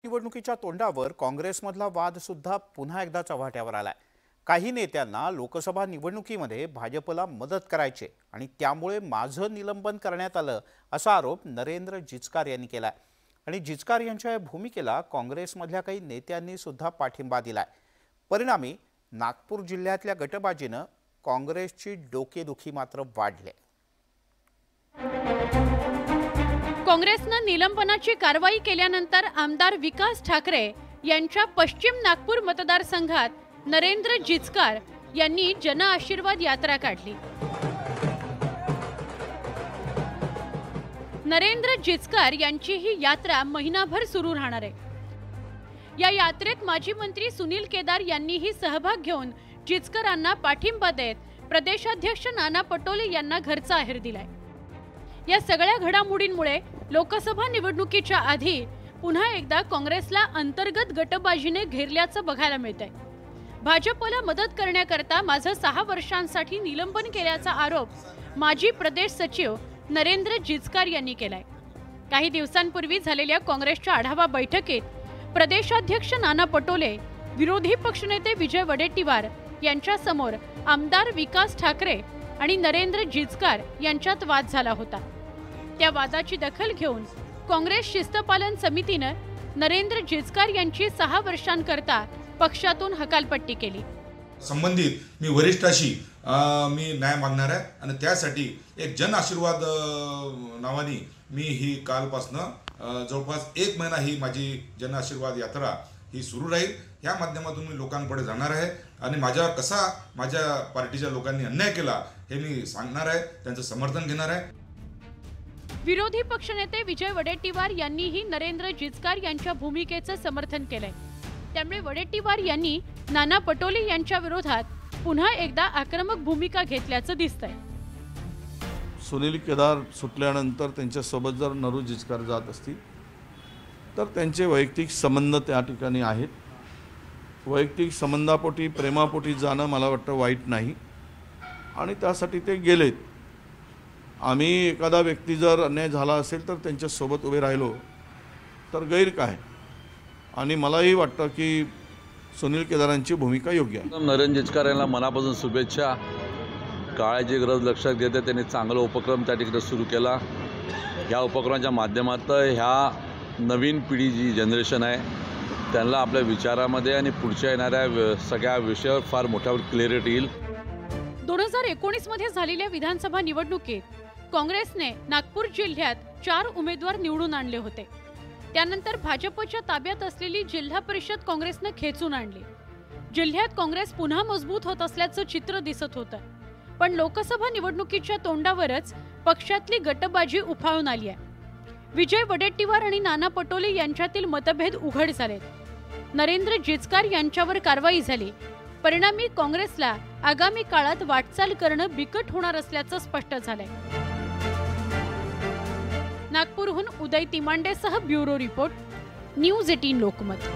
निवडणुकीच्या तोंडावर काँग्रेसमधला वाद सुद्धा पुन्हा एकदा चव्हाट्यावर आलाय। काही नेत्यांना लोकसभा निवडणुकीमध्ये भाजपला मदत करायची आणि त्यामुळे माझं निलंबन करण्यात आलं असा आरोप नरेंद्र जिचकार यांनी केलाय। आणि जिचकार यांच्या भूमिकेला काँग्रेसमधल्या काही नेत्यांनी सुद्धा पाठिंबा दिलाय। परिणामी नागपूर जिल्ह्यातल्या गटबाजीनं काँग्रेसची डोकेदुखी मात्र वाढली। काँग्रेसने निलंबनाची कारवाई केल्यानंतर आमदार विकास ठाकरे यांच्या पश्चिम नागपूर मतदारसंघात नरेंद्र जिचकार यांनी जन आशीर्वाद यात्रा काढली। नरेंद्र जिचकार यांची ही यात्रा महिनाभर सुरू राहणार आहे। या यात्रेत माजी मंत्री सुनील केदार यांनीही सहभाग घेऊन जिचकरांना पाठिंबा देत प्रदेशाध्यक्ष नाना पटोले यांना घरचा आहेर दिलाय। या सगळ्या घडामोडींमुळे लोकसभा निवडणुकीच्या आधी पुन्हा एकदा काँग्रेसला अंतर्गत गटबाजीने घेरल्याचं बघायला मिळतंय। भाजपला मदत करण्याकरता माझं 6 वर्षांसाठी निलंबन केल्याचा आरोप माजी प्रदेश सचिव नरेंद्र जिचकार यांनी केलाय। काही दिवसांपूर्वी झालेल्या काँग्रेसच्या आढावा बैठकीत प्रदेशाध्यक्ष नाना पटोले, विरोधी पक्षनेते विजय वडेट्टीवार यांच्या समोर आमदार विकास ठाकरे आणि नरेंद्र जिचकार यांच्यात वाद झाला होता। त्या वादाची दखल घेऊन काँग्रेस शिस्तपालन समितीने नरेंद्र जिचकार यांची 6 वर्षांकरता पक्षातून हकालपट्टी केली। संबंधित मी वरिष्ठाशी मी न्याय मागणार आहे आणि त्यासाठी एक जन आशीर्वाद नावाने मी ही कालपासनं जवळपास 1 महिना ही माझी जन आशीर्वाद यात्रा ही सुरू राहील। या माध्यमातून मी लोकांकडे जाणार आहे आणि माझ्यावर कसा माझ्या पार्टीच्या लोकांनी अन्याय केला हे मी सांगणार आहे, त्यांचं समर्थन घेणार आहे। विरोधी पक्षनेते विजय वडेट्टीवार यांनीही नरेंद्र जिचकार यांच्या भूमिकेचं समर्थन केलंय। त्यामुळे वडेट्टीवार यांनी नाना पटोले यांच्या विरोधात पुन्हा एकदा आक्रमक भूमिका घेतल्याचं दिसतंय। सुनील केदार सुटल्यानंतर त्यांच्यासोबत जर नरू जिचकार जात असतील तर त्यांचे वैयक्तिक संबंध त्या ठिकाणी आहेत। वैयक्तिक संबंधापोटी प्रेमापोटी जाणं मला वाटतं वाईट नाही आणि त्यासाठी ते गेलेत। आम्ही एखादा व्यक्ती जर अन्याय झाला असेल तर त्यांच्यासोबत उभे राहिलो तर गैर काय, आणि मलाही वाटतं की सुनील केदारांची भूमिका योग्य आहे। नरेंद्र जिचकार यांना मनापासून शुभेच्छा। काळाची गरज लक्षात घेते त्यांनी चांगला उपक्रम त्या ठिकाणी सुरू केला। या उपक्रमाच्या माध्यमातून ह्या नवीन पिढी जी जनरेशन आहे त्यांना आपल्या विचारामध्ये आणि पुढच्या येणाऱ्या सगळ्या विषयावर फार मोठ्या क्लॅरिटी येईल। 2019 मध्ये झालेल्या विधानसभा निवडणुकीत काँग्रेसने नागपूर जिल्ह्यात 4 उमेदवार निवडून आणले होते। त्यानंतर भाजपच्या ताब्यात असलेली जिल्हा परिषद काँग्रेसने खेचून आणली। जिल्ह्यात काँग्रेस पुन्हा मजबूत होत असल्याचं चित्र दिसत होतं। पण लोकसभा निवडणुकीच्या तोंडावरच पक्षातली गटबाजी उफाळून आली आहे। विजय वडेट्टीवार आणि नाना पटोले यांच्यातील मतभेद उघड झालेत। नरेंद्र जिचकार यांच्यावर कारवाई झाली। परिणामी काँग्रेसला आगामी काळात वाटचाल करणं बिकट होणार असल्याचं स्पष्ट झालंय। नागपूरहून उदय तिमांडेसह ब्युरो रिपोर्ट, न्यूज 18 लोकमत।